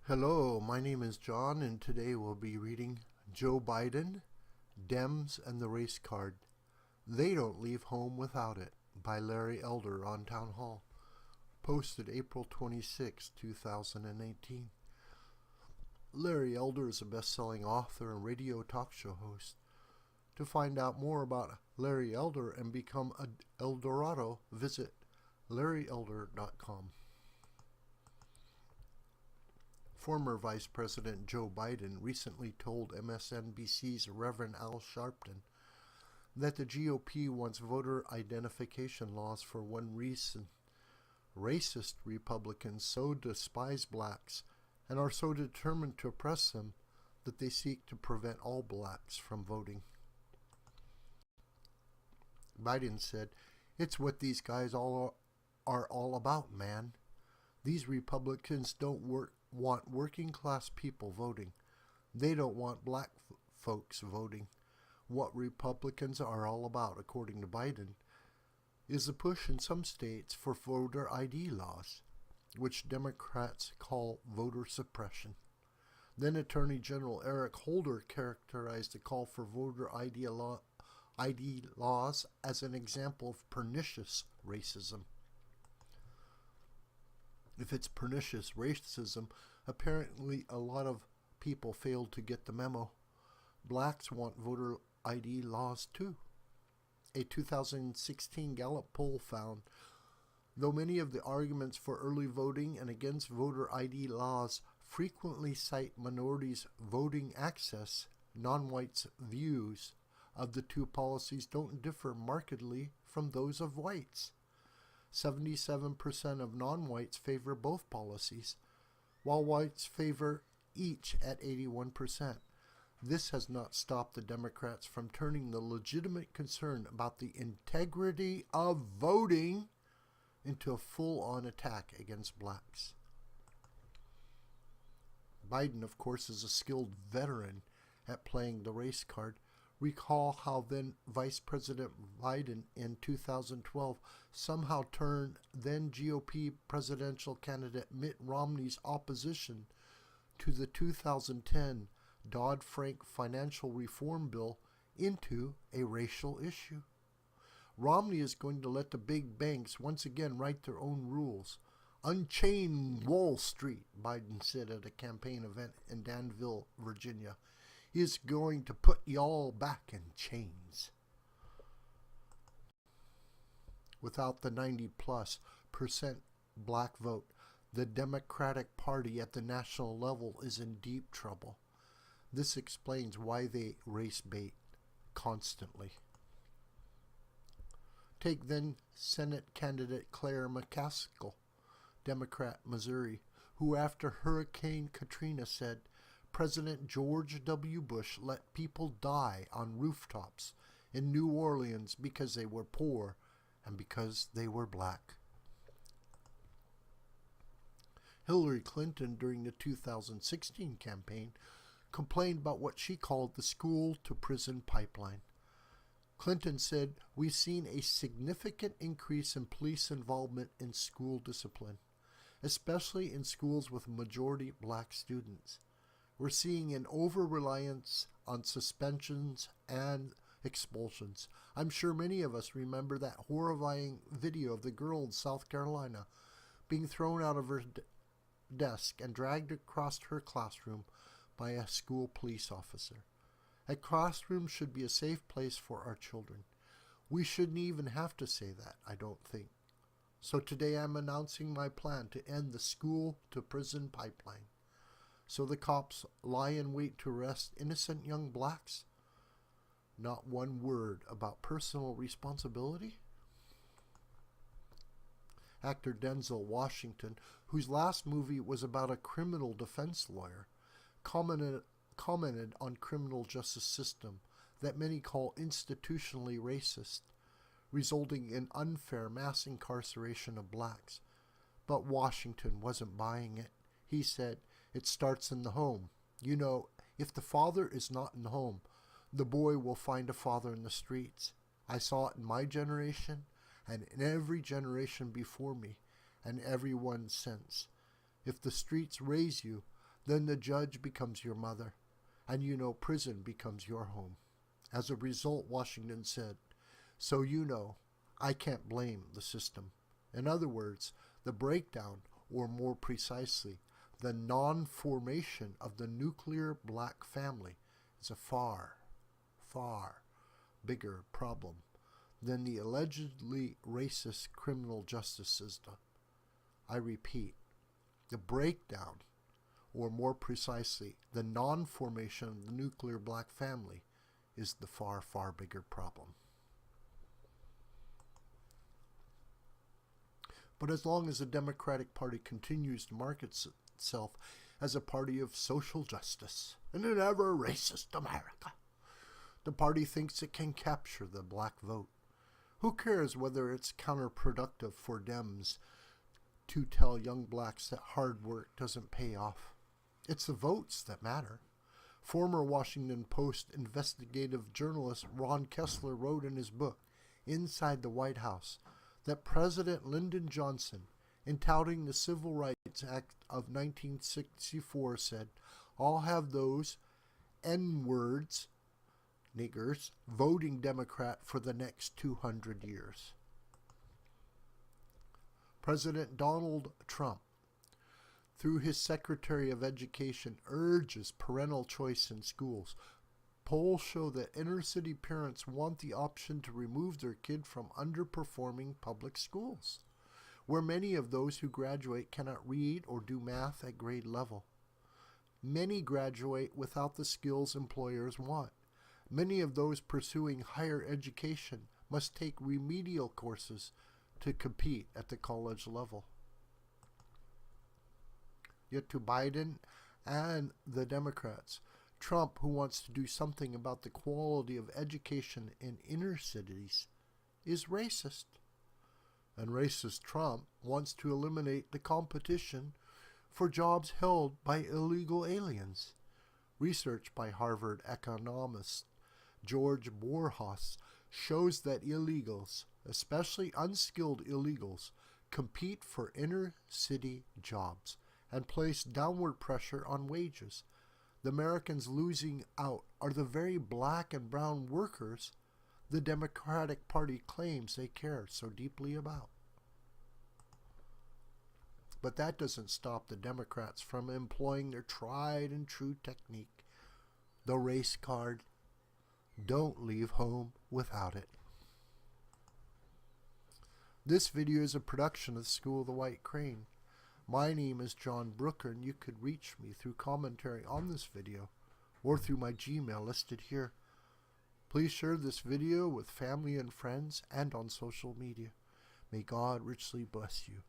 Hello, my name is John, and today we'll be reading Joe Biden, Dems and the Race Card. They Don't Leave Home Without It by Larry Elder on Townhall. Posted April 26, 2018. Larry Elder is a best-selling author and radio talk show host. To find out more about Larry Elder and become an Eldorado, visit larryelder.com. Former Vice President Joe Biden recently told MSNBC's Reverend Al Sharpton that the GOP wants voter identification laws for one reason. Racist Republicans so despise blacks and are so determined to oppress them that they seek to prevent all blacks from voting. Biden said, "It's what these guys are all about, man. These Republicans don't want working class people voting. They don't want black folks voting. What Republicans are all about, according to Biden, is the push in some states for voter ID laws, which Democrats call voter suppression." Then Attorney General Eric Holder characterized the call for voter ID laws as an example of pernicious racism. If it's pernicious racism, apparently a lot of people failed to get the memo. Blacks want voter ID laws too. A 2016 Gallup poll found, though many of the arguments for early voting and against voter ID laws frequently cite minorities' voting access, non-whites' views of the two policies don't differ markedly from those of whites. 77% of non-whites favor both policies, while whites favor each at 81%. This has not stopped the Democrats from turning the legitimate concern about the integrity of voting into a full-on attack against blacks. Biden, of course, is a skilled veteran at playing the race card. Recall how then Vice President Biden in 2012 somehow turned then GOP presidential candidate Mitt Romney's opposition to the 2010 Dodd-Frank financial reform bill into a racial issue. Romney is going to let the big banks once again write their own rules. "Unchain Wall Street," Biden said at a campaign event in Danville, Virginia. "He is going to put y'all back in chains." Without the 90+% black vote, the Democratic Party at the national level is in deep trouble. This explains why they race bait constantly. Take then Senate candidate Claire McCaskill, Democrat, Missouri, who after Hurricane Katrina said, "President George W. Bush let people die on rooftops in New Orleans because they were poor and because they were black." Hillary Clinton, during the 2016 campaign, complained about what she called the school-to-prison pipeline. Clinton said, "We've seen a significant increase in police involvement in school discipline, especially in schools with majority black students. We're seeing an over-reliance on suspensions and expulsions. I'm sure many of us remember that horrifying video of the girl in South Carolina being thrown out of her desk and dragged across her classroom by a school police officer. A classroom should be a safe place for our children. We shouldn't even have to say that, I don't think. So today I'm announcing my plan to end the school-to-prison pipeline. So the cops lie in wait to arrest innocent young blacks? Not one word about personal responsibility?" Actor Denzel Washington, whose last movie was about a criminal defense lawyer, commented on criminal justice system that many call institutionally racist, resulting in unfair mass incarceration of blacks. But Washington wasn't buying it. He said, "It starts in the home. You know, if the father is not in the home, the boy will find a father in the streets. I saw it in my generation and in every generation before me and everyone since. If the streets raise you, then the judge becomes your mother, and you know prison becomes your home. As a result, Washington said, so you know, I can't blame the system. In other words, the breakdown, or more precisely, the non-formation of the nuclear black family is a far, far bigger problem than the allegedly racist criminal justice system. I repeat, the breakdown, or more precisely, the non-formation of the nuclear black family is the far, far bigger problem. But as long as the Democratic Party continues to market itself as a party of social justice in an ever-racist America, the party thinks it can capture the black vote. Who cares whether it's counterproductive for Dems to tell young blacks that hard work doesn't pay off? It's the votes that matter. Former Washington Post investigative journalist Ron Kessler wrote in his book, Inside the White House, that President Lyndon Johnson, in touting the Civil Rights Act of 1964, said, I'll have those N-words, niggers, voting Democrat for the next 200 years. President Donald Trump, through his Secretary of Education, urges parental choice in schools. Polls show that inner-city parents want the option to remove their kid from underperforming public schools, where many of those who graduate cannot read or do math at grade level. Many graduate without the skills employers want. Many of those pursuing higher education must take remedial courses to compete at the college level. Yet to Biden and the Democrats, Trump, who wants to do something about the quality of education in inner cities, is racist. And racist Trump wants to eliminate the competition for jobs held by illegal aliens. Research by Harvard economist George Borjas shows that illegals, especially unskilled illegals, compete for inner city jobs and place downward pressure on wages. The Americans losing out are the very black and brown workers the Democratic Party claims they care so deeply about. But that doesn't stop the Democrats from employing their tried and true technique, the race card. Don't leave home without it. This video is a production of the School of the White Crane. My name is John Brooker, and you could reach me through commentary on this video or through my Gmail listed here. Please share this video with family and friends and on social media. May God richly bless you.